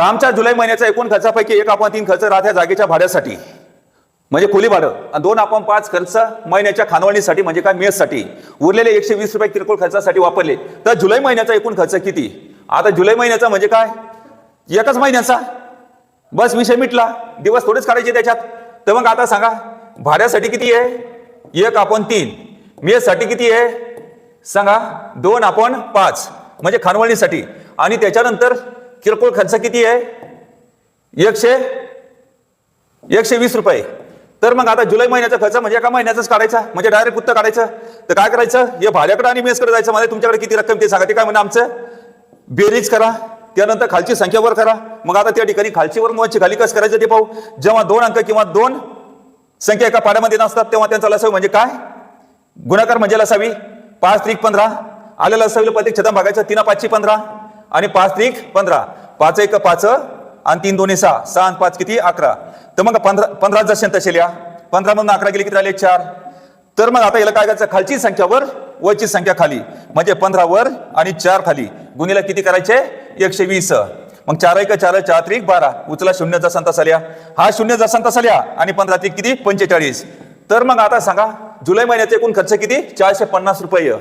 आमच्या जुलै महिन्याचा एकूण खर्चापैकी 1/3 खर्च राहत्या जागेच्या भाड्यासाठी म्हणजे खोली भाडं आणि 2/5 खर्च महिन्याच्या खानवणीसाठी म्हणजे काय मेससाठी उरलेले 120 रुपये किरकोळ खर्चासाठी वापरले तर जुलै महिन्याचा एकूण खर्च किती। आता जुलै महिन्याचा म्हणजे काय एकच महिन्याचा बस विषय मिटला दिवस थोडेच काढायचे त्याच्यात। तर मग आता सांगा भाड्यासाठी किती आहे 1/3 मेससाठी किती आहे सांगा 2/5 म्हणजे खानवणीसाठी आणि त्याच्यानंतर किरकोळ खर्च किती आहे 120 रुपये। तर मग आता जुलै महिन्याचा खर्च म्हणजे एका महिन्याचाच काढायचा म्हणजे डायरेक्ट उत्तर काढायचं। तर काय करायचं हे भाड्याकडे आणि मेसकडे जायचं म्हणजे तुमच्याकडे किती रक्कम ते सांगा ते काय म्हणा आमचं बेरीज करा त्यानंतर खालची संख्या वर करा। मग आता त्या ठिकाणी खालची वर वरची खाली कसं करायचं ते पाहू। जेव्हा 2 अंक किंवा 2 संख्या एका पाड्यामध्ये नसतात तेव्हा त्यांचा लसावी म्हणजे काय गुणाकार म्हणजे लसावी 5 त्रिक 15 आलेला लसावीला प्रत्येक छेदन भागायचं 3 5 15 आणि 5 त्रिक 15 5 1 5 आणि 3 2 6 6 आणि 5 किती 11। तर मग 15 जसे तसे लिहा 15 मधून 11 गेले किती राहिले 4। तर मग आता याला काय करायचं खालची संख्या वर वरची संख्या खाली म्हणजे 15 वर आणि 4 खाली गुणिले किती करायचे 120। मग 4 1 4 4 त्रिक 12 उचला 0 जसा तसा लिहा हा 0 जसा तसा लिहा आणि 15 त्रिक किती 45। तर मग आता सांगा जुलै महिन्याचा एकूण खर्च किती 450 रुपये।